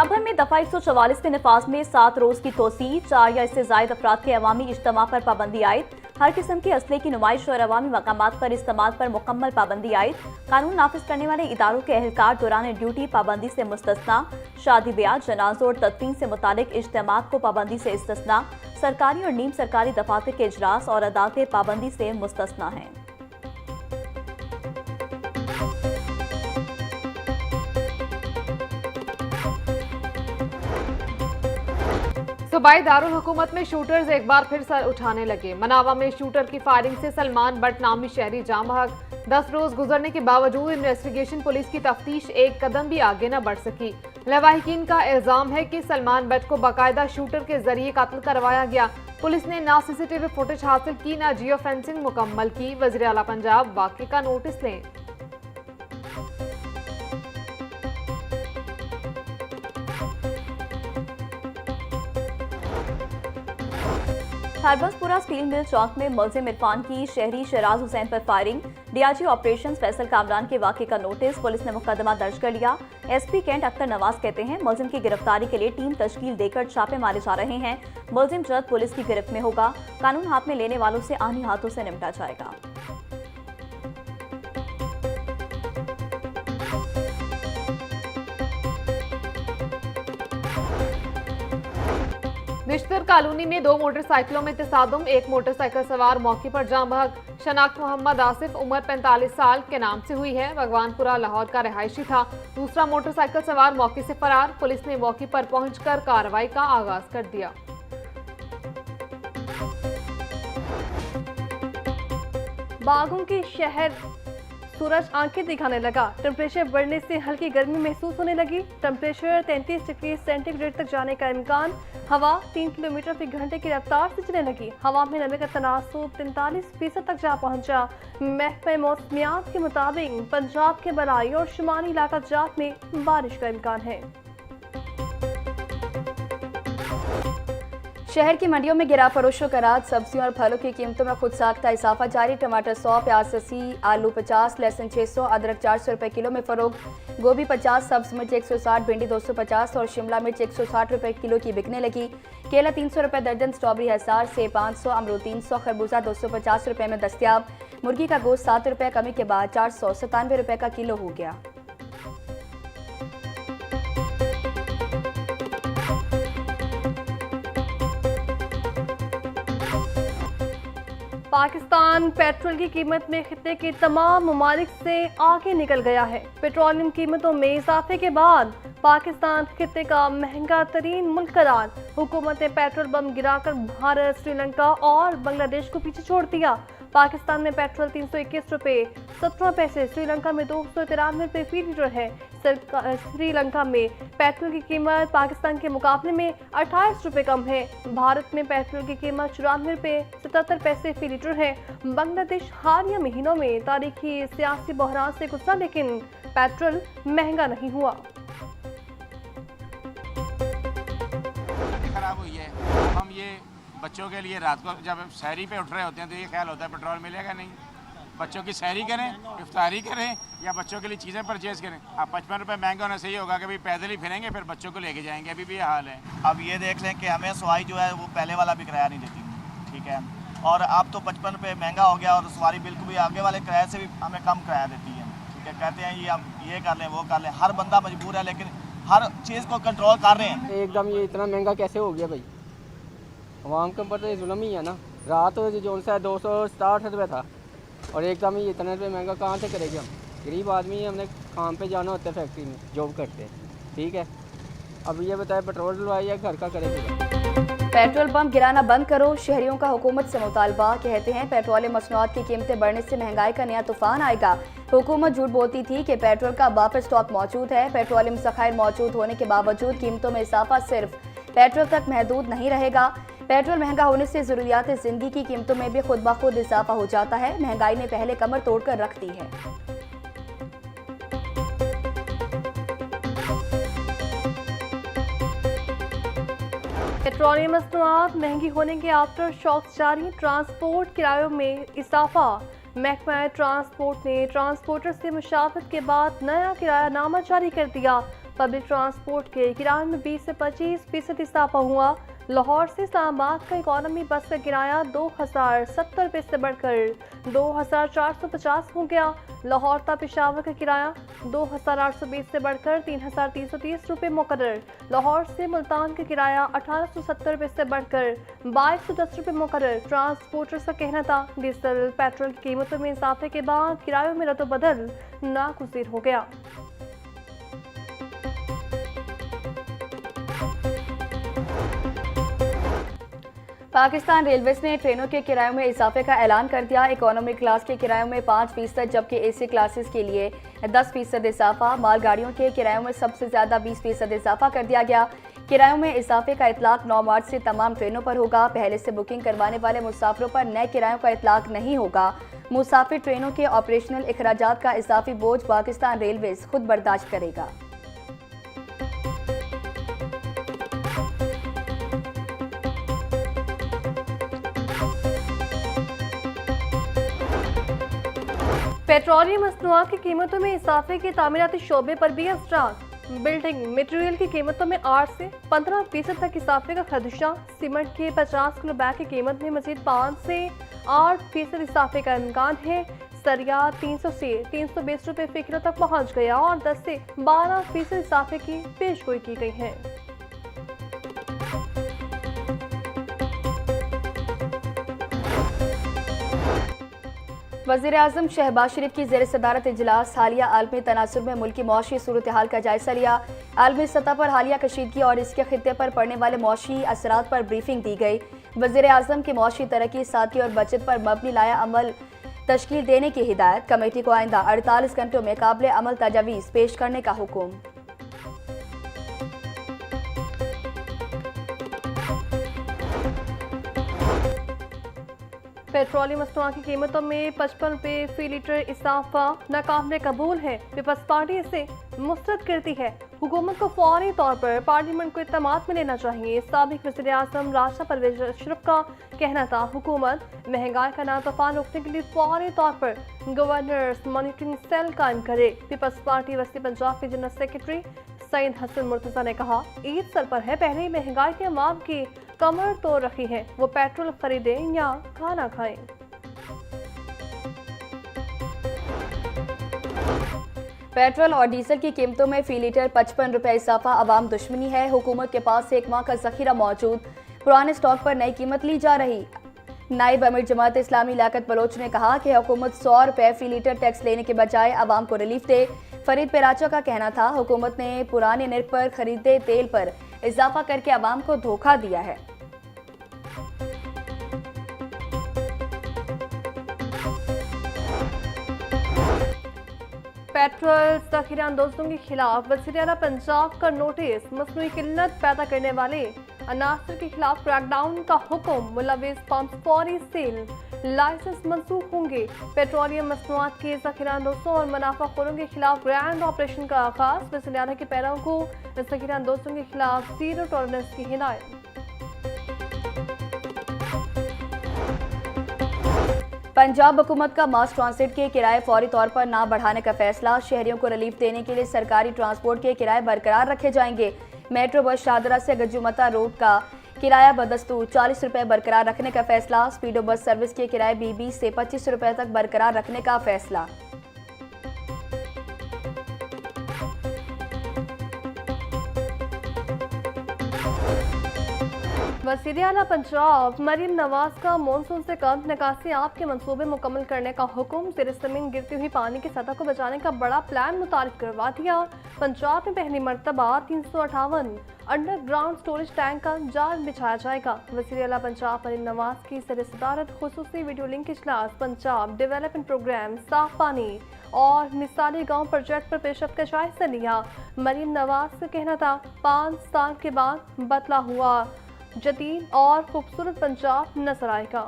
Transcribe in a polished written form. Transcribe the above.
पंजाब भर में दफा 144 के नफाज में 7 रोज की तोसी, 4 या इससे जायद अफराद के अवामी इज्तिमा पर पाबंदी आयद। हर किस्म के असले की नुमाइश और अवामी मकामात पर इस्तेमाल पर मुकम्मल पाबंदी आयद। कानून नाफिज करने वाले इदारों के अहलकार दौरान ड्यूटी पाबंदी से मुस्तस्ना। शादी ब्याह, जनाजों और तदफीन से मुतालिक इज्तिमात को पाबंदी से इस्तिस्ना। सरकारी और नीम सरकारी दफातर के इजलास और अदालतें पाबंदी से मुस्तस्ना हैं। सूबाई दारुल हुकूमत में शूटर्स एक बार फिर सर उठाने लगे। मनावा में शूटर की फायरिंग से सलमान बट नामी शहरी जाम बहक। 10 रोज गुजरने के बावजूद इन्वेस्टिगेशन पुलिस की तफ्तीश एक कदम भी आगे न बढ़ सकी। लवाहिकीन का इल्जाम है कि सलमान बट को बाकायदा शूटर के जरिए कत्ल करवाया गया। पुलिस ने ना सीसीटीवी फुटेज हासिल की, ना जियो फेंसिंग मुकम्मल की। वज़ीर आला पंजाब वाक़े का नोटिस लें। हरबसपुरा स्टील मिल चौक में मुलजिम इरफान की शहरी शराज हुसैन पर firing. DIG operations Faisal Kamran के वाक़े का नोटिस, पुलिस ने मुकदमा दर्ज कर लिया। एसपी कैंट अख्तर नवाज कहते हैं मुलजिम की गिरफ्तारी के लिए टीम तश्कील देकर छापे मारे जा रहे हैं। मुलजिम जल्द पुलिस की गिरफ्त में होगा। कानून हाथ में लेने वालों से आनी हाथों से निपटा जाएगा। निश्तर कॉलोनी में 2 मोटरसाइकिलों में तसादुम। एक मोटरसाइकिल सवार मौके पर जाम बहक। शनाख्त मोहम्मद आसिफ उम्र 45 साल के नाम से हुई है। भगवानपुरा लाहौर का रिहायशी था। दूसरा मोटरसाइकिल सवार मौके से फरार। पुलिस ने मौके पर पहुंचकर कार्रवाई का आगाज कर दिया। बागों के शहर सूरज आंखें दिखाने लगा। टेम्परेचर बढ़ने से हल्की गर्मी महसूस होने लगी। टेम्परेचर 33 डिग्री सेंटीग्रेड तक जाने का इम्कान। हवा 3 किलोमीटर फी घंटे की रफ्तार से चलने लगी। हवा में नमी का तनासुब 43% तक जा पहुंचा। महकमा मौसमियात के मुताबिक पंजाब के बलाई और शुमाली इलाका जात में बारिश का इम्कान है। शहर की मंडियों में गिरा फरोशों का रात। सब्जियों और फलों की कीमतों में खुद साख्ता इजाफा जारी। टमाटर 100, प्याज 80, आलू 50, लहसुन 600, अदरक 400 रुपए किलो में फरोख्त। गोभी 50, सब्ज मिर्च 160, भिंडी 250 और शिमला मिर्च 160 रुपए किलो की बिकने लगी। केला 300 रुपए दर्जन, स्ट्रॉबेरी 1000, सेब 500, अमरूद 300, खरबूजा 250 रुपए में दस्तियाब। मुर्गी का गोश्त 7 रुपए कमी के बाद 497 रुपए का किलो हो गया। पाकिस्तान पेट्रोल की कीमत में खित्ते के तमाम ममालिक से आगे निकल गया है। पेट्रोलियम कीमतों में इजाफे के बाद पाकिस्तान खित्ते का महंगा तरीन मुल्क करार। हुकूमत ने पेट्रोल बम गिराकर भारत, श्रीलंका और बांग्लादेश को पीछे छोड़ दिया। पाकिस्तान में पेट्रोल 321 रुपये 17 पैसे, श्रीलंका में 293 रुपये फी लीटर है। श्रीलंका में पेट्रोल की कीमत पाकिस्तान के मुकाबले में 28 रुपये कम है। भारत में पेट्रोल की कीमत 94 रुपये 77 पैसे फी लीटर है। बांग्लादेश हालिया महीनों में तारीखी सियासी बहरान से गुजरा, लेकिन पेट्रोल महंगा नहीं हुआ। खराब हुई है। हम ये बच्चों के लिए रात को जब सहरी पे उठ रहे होते हैं तो ये ख्याल होता है पेट्रोल मिलेगा नहीं। बच्चों की सहरी करें, इफ्तारी करें या बच्चों के लिए चीज़ें परचेज़ करें। अब 55 रुपये महंगा होना सही होगा कि भाई पैदल ही फिरेंगे फिर बच्चों को लेके जाएंगे। अभी भी ये हाल है। अब ये देख लें कि हमें सवारी जो है वो पहले वाला भी किराया नहीं देती, ठीक है, और अब तो 55 रुपये महंगा हो गया और सवारी बिल्कुल भी आगे वाले किराए से भी हमें कम किराया देती है, ठीक है। कहते हैं ये हम ये कर लें वो कर लें, हर बंदा मजबूर है लेकिन हर चीज़ को कंट्रोल कर रहे हैं। एकदम ये इतना महंगा कैसे हो गया भाई? आवाम के ऊपर तो जुल्म ही है ना। रात जो सा 260 रुपये था और एकदम ही इतना रुपये महंगा कहाँ से करेंगे हम? गरीब आदमी है, हमने काम पे जाना होता है, फैक्ट्री में जॉब करते हैं, ठीक है। अब ये बताए पेट्रोल डलवाए या घर का करेंगे? पेट्रोल पंप गिराना बंद करो, शहरियों का हुकूमत से मुतालबा। कहते हैं पेट्रोलियम मसनूआत की कीमतें बढ़ने से महंगाई का नया तूफान आएगा। हुकूमत झूठ बोलती थी कि पेट्रोल का वापस स्टॉक मौजूद है। पेट्रोलियम ज़खायर मौजूद होने के बावजूद कीमतों में इजाफा सिर्फ पेट्रोल तक महदूद नहीं रहेगा। पेट्रोल महंगा होने से ज़रूरियात ज़िंदगी की कीमतों में भी खुद ब खुद इजाफा हो जाता है। महंगाई ने पहले कमर तोड़कर रख दी है। पेट्रोलियम मसनूआत महंगी होने के आफ्टर शॉक्स जारी। ट्रांसपोर्ट किरायों में इजाफा। महकमा ट्रांसपोर्ट ने ट्रांसपोर्टर से मुशावरत के बाद नया किरायानामा जारी कर दिया। पब्लिक ट्रांसपोर्ट के किराए में 20 से 25% इजाफा हुआ। लाहौर से इस्लामाबाद का इकोनॉमी बस का किराया 2070 रुपये से बढ़कर 2450 हो गया। लाहौर ता पेशावर का किराया 2820 से बढ़कर 3330 रुपये मुकर्रर। लाहौर से मुल्तान का किराया 1870 रुपये से बढ़कर 2210 रुपये मुकर्रर। ट्रांसपोर्टर्स का कहना था डीजल पेट्रोल की कीमतों में इजाफे के बाद किरायों में रद्दोबदल नागुज़ीर हो गया। पाकिस्तान रेलवेज ने ट्रेनों के किरायों में इजाफे का ऐलान कर दिया। इकोनॉमी क्लास के किरायों में 5% जबकि एसी क्लासेस के लिए 10% इजाफा। मालगाड़ियों के किरायों में सबसे ज़्यादा 20% इजाफा कर दिया गया। किरायों में इजाफे का इतलाक 9 मार्च से तमाम ट्रेनों पर होगा। पहले से बुकिंग करवाने वाले मुसाफिरों पर नए किरायों का इतलाक नहीं होगा। मुसाफिर ट्रेनों के ऑपरेशनल अखराजात का इजाफी बोझ पाकिस्तान रेलवेज खुद बर्दाश्त करेगा। पेट्रोलियम मसनूआत की कीमतों में इजाफे के तामीराती शोबे पर भी असरात। बिल्डिंग मटेरियल की कीमतों में 8 से 15% तक इजाफे का खदशा। सीमेंट के 50 किलो बैग की कीमत में मजीद 5 से 8% इजाफे का इम्कान है। सरिया 300 से 320 रुपये फी किलो तक पहुँच गया और 10 से 12% इजाफे की पेशगोई की गई है। वज़ीर आज़म शहबाज शरीफ की ज़ेर सदारत इजलास हालिया आलमी तनासुर में मुल्की मौशी सूरत हाल का जायजा लिया। आलमी सतह पर हालिया कशीदगी और इसके खित्ते पर पड़ने वाले मौशी असरात पर ब्रीफिंग दी गई। वज़ीर आज़म की मौशी तरक्की, सादगी और बचत पर मबनी लाया अमल तश्कील देने की हिदायत। कमेटी को आइंदा 48 घंटों में काबिल अमल तजावीज़ पेश करने का हुक्म। पेट्रोलियम मसनूआत की कीमतों में 55 रुपये फी लीटर इजाफा नाकाबिल कबूल है। पीपल्स पार्टी इसे मुस्तरद करती है। हुकूमत को फौरी तौर पर पार्लियामेंट को इत्तेमाद में लेना चाहिए। साबिक वज़ीर आज़म राजा परवेज अशरफ का कहना था हुकूमत महंगाई का नातफान रोकने के लिए फौरी तौर पर गवर्नर्स मॉनिटरिंग सेल कायम करे। पीपल्स पार्टी वस्ती पंजाब के जनरल सेक्रेटरी सईद हसन मुर्तज़ा ने कहा ईद सर पर है, पहले ही महंगाई के अवाम की कमर तोड़ रखी है, वो पेट्रोल खरीदें या खाना खाएं। पेट्रोल और डीजल की कीमतों में फी लीटर 55 रुपये इजाफा अवाम दुश्मनी है। हुकूमत के पास 1 माह का जखीरा मौजूद, पुराने स्टॉक पर नई कीमत ली जा रही। नाइब अमीर जमात इस्लामी लियाकत बलोच ने कहा कि हुकूमत 100 रुपये फी लीटर टैक्स लेने के बजाय अवाम को रिलीफ दे। फरीद पेराचा का कहना था हुकूमत ने पुराने नर्ख पर खरीदे तेल पर इजाफा करके अवाम को धोखा दिया है। पेट्रोल ज़ख़ीरा अंदोज़ों के खिलाफ वज़ीर आला पंजाब का नोटिस। मसनूई किल्लत पैदा करने वाले अनासर के खिलाफ क्रैकडाउन का हुक्म। मुलविस पंप फौरी सेल लाइसेंस मंसूख होंगे। पेट्रोलियम मसनूआत के ज़ख़ीरा अंदोज़ों और मुनाफाखोरों के खिलाफ ग्रैंड ऑपरेशन का आगाज़। वज़ीर आला के पैरों को ज़ख़ीरा अंदोज़ों के खिलाफ जीरो टॉलरेंस की हिदायत। पंजाब हुकूमत का मास ट्रांसिट के किराए फौरी तौर पर ना बढ़ाने का फैसला। शहरियों को रिलीफ देने के लिए सरकारी ट्रांसपोर्ट के किराए बरकरार रखे जाएंगे। मेट्रो बस शाहदरा से गज्जुमता रोड का किराया बदस्तूर 40 रुपये बरकरार रखने का फैसला। स्पीडो बस सर्विस के किराए भी 20 से 25 रुपये तक बरकरार रखने का फैसला। वज़ीर आला पंजाब मरीम नवाज का मानसून से कम निकासी आप के मंसूबे मुकम्मल करने का हुक्म। ज़ेर ज़मीन गिरती हुई पानी की सतह को बचाने का बड़ा प्लान मुतारिफ करवा दिया। पंजाब में पहली मरतबा 358 अंडरग्राउंड स्टोरेज टैंक का जाल बिछाया जाएगा। वज़ीर आला पंजाब मरीम नवाज की ज़ेर सदारत खुसूसी वीडियो लिंक इजलास पंजाब डेवलपमेंट प्रोग्राम साफ पानी और मिसाली गांव प्रोजेक्ट पर पेशरफ्त का जायजा लिया। मरीम नवाज का कहना था 5 साल के बाद बदला हुआ जदीद और खूबसूरत पंजाब नजर आएगा।